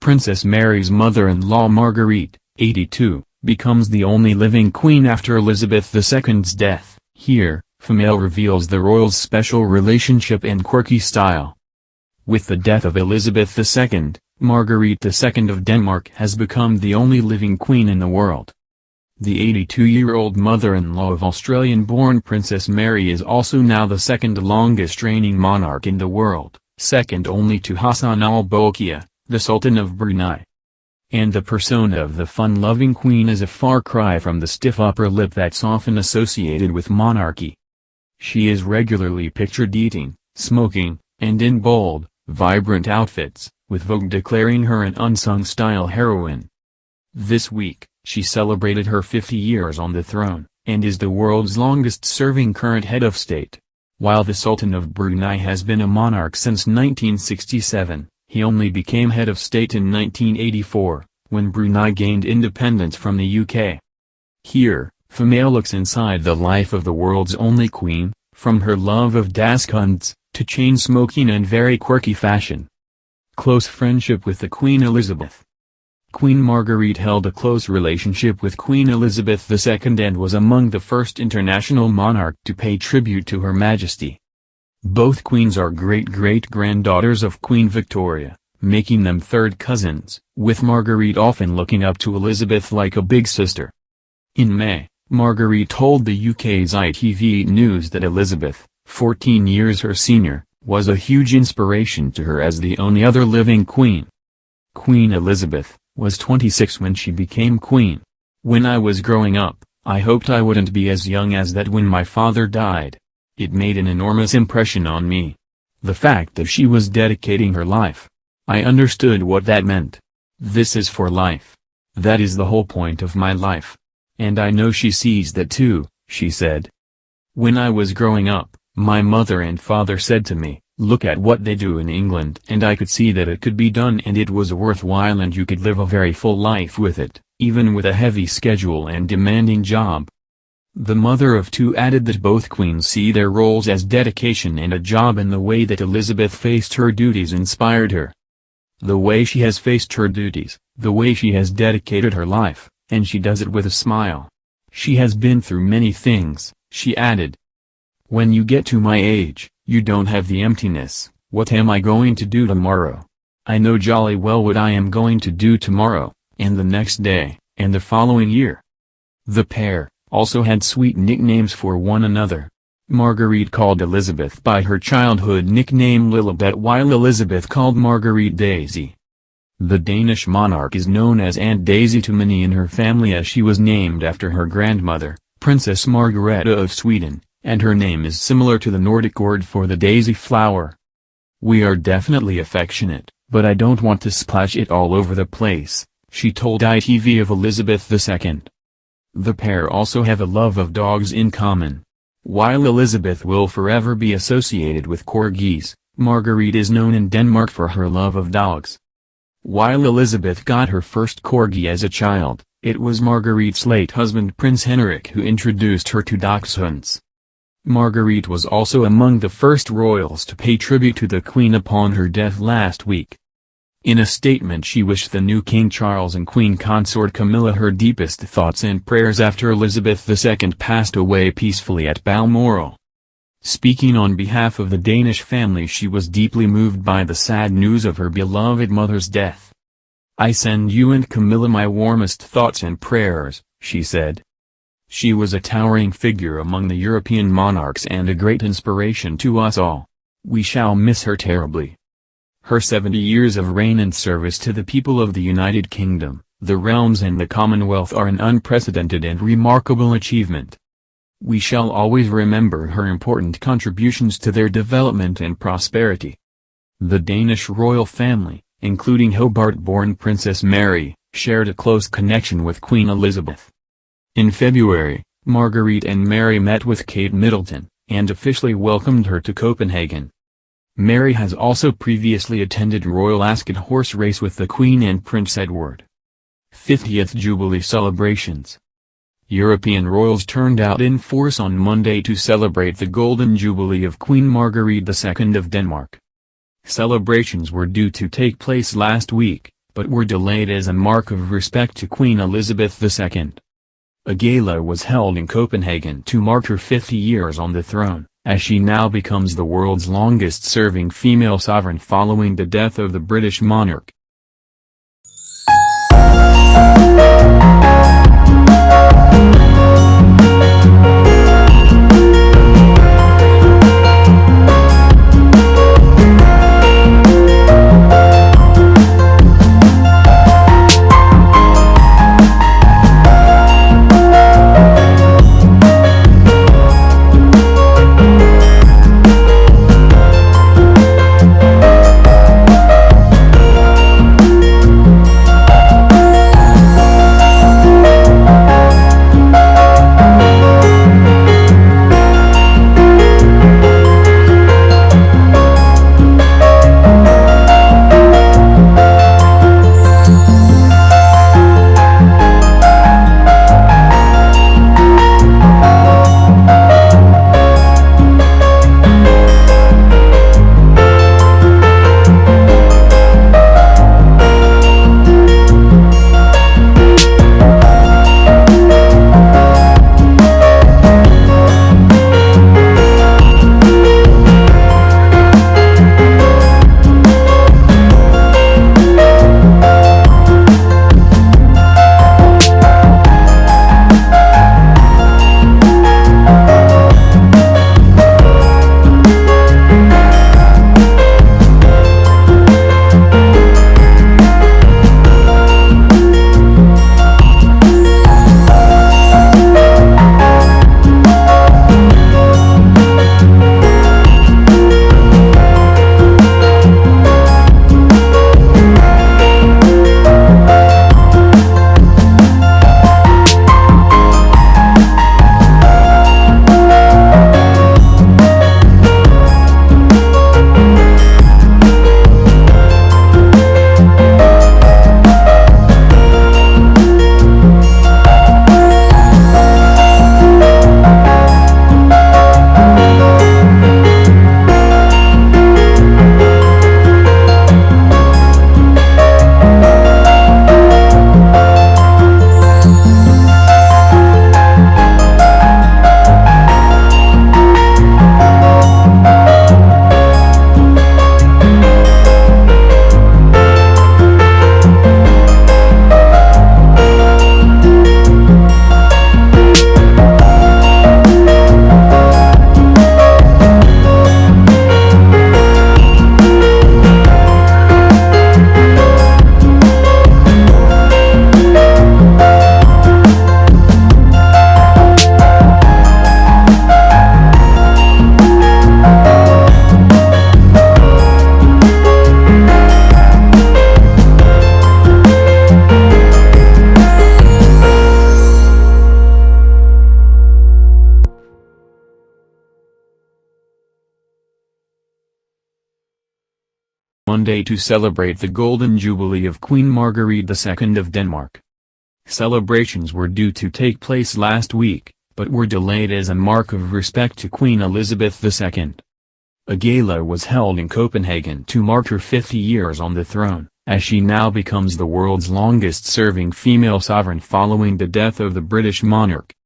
Princess Mary's mother-in-law Margrethe, 82, becomes the only living queen after Elizabeth II's death. Here, Female reveals the royals' special relationship and quirky style. With the death of Elizabeth II, Margrethe II of Denmark has become the only living queen in the world. The 82-year-old mother-in-law of Australian-born Princess Mary is also now the second longest reigning monarch in the world, second only to Hassan al-Bolkiah, the Sultan of Brunei. And the persona of the fun-loving queen is a far cry from the stiff upper lip that's often associated with monarchy. She is regularly pictured eating, smoking, and in bold, vibrant outfits, with Vogue declaring her an unsung style heroine. This week, she celebrated her 50 years on the throne, and is the world's longest-serving current head of state. While the Sultan of Brunei has been a monarch since 1967, he only became head of state in 1984, when Brunei gained independence from the UK. Here, Female looks inside the life of the world's only queen, from her love of daskunds, to chain-smoking and very quirky fashion. Close friendship with the Queen Elizabeth. Queen Margrethe held a close relationship with Queen Elizabeth II and was among the first international monarch to pay tribute to Her Majesty. Both queens are great-great-granddaughters of Queen Victoria, making them third cousins, with Margrethe often looking up to Elizabeth like a big sister. In May, Margrethe told the UK's ITV News that Elizabeth, 14 years her senior, was a huge inspiration to her as the only other living queen. Queen Elizabeth was 26 when she became queen. When I was growing up, I hoped I wouldn't be as young as that when my father died. It made an enormous impression on me. The fact that she was dedicating her life. I understood what that meant. This is for life. That is the whole point of my life. And I know she sees that too, she said. When I was growing up, my mother and father said to me, look at what they do in England, and I could see that it could be done and it was worthwhile and you could live a very full life with it, even with a heavy schedule and demanding job. The mother of two added that both queens see their roles as dedication and a job, and the way that Elizabeth faced her duties inspired her. The way she has faced her duties, the way she has dedicated her life, and she does it with a smile. She has been through many things, she added. When you get to my age, you don't have the emptiness, what am I going to do tomorrow? I know jolly well what I am going to do tomorrow, and the next day, and the following year. The pair also had sweet nicknames for one another. Margrethe called Elizabeth by her childhood nickname Lilibet, while Elizabeth called Margrethe Daisy. The Danish monarch is known as Aunt Daisy to many in her family, as she was named after her grandmother, Princess Margrethe of Sweden, and her name is similar to the Nordic word for the daisy flower. We are definitely affectionate, but I don't want to splash it all over the place, she told ITV of Elizabeth II. The pair also have a love of dogs in common. While Elizabeth will forever be associated with corgis, Margrethe is known in Denmark for her love of dogs. While Elizabeth got her first corgi as a child, it was Margrethe's late husband Prince Henrik who introduced her to dachshunds. Margrethe was also among the first royals to pay tribute to the Queen upon her death last week. In a statement, she wished the new King Charles and Queen Consort Camilla her deepest thoughts and prayers after Elizabeth II passed away peacefully at Balmoral. Speaking on behalf of the Danish family, she was deeply moved by the sad news of her beloved mother's death. I send you and Camilla my warmest thoughts and prayers, she said. She was a towering figure among the European monarchs and a great inspiration to us all. We shall miss her terribly. Her 70 years of reign and service to the people of the United Kingdom, the realms and the Commonwealth are an unprecedented and remarkable achievement. We shall always remember her important contributions to their development and prosperity. The Danish royal family, including Hobart-born Princess Mary, shared a close connection with Queen Elizabeth. In February, Margrethe and Mary met with Kate Middleton, and officially welcomed her to Copenhagen. Mary has also previously attended Royal Ascot horse race with the Queen and Prince Edward. 50th Jubilee celebrations. European royals turned out in force on Monday to celebrate the Golden Jubilee of Queen Margrethe II of Denmark. Celebrations were due to take place last week, but were delayed as a mark of respect to Queen Elizabeth II. A gala was held in Copenhagen to mark her 50 years on the throne, as she now becomes the world's longest-serving female sovereign following the death of the British monarch. Monday to celebrate the Golden Jubilee of Queen Margrethe II of Denmark. Celebrations were due to take place last week, but were delayed as a mark of respect to Queen Elizabeth II. A gala was held in Copenhagen to mark her 50 years on the throne, as she now becomes the world's longest-serving female sovereign following the death of the British monarch.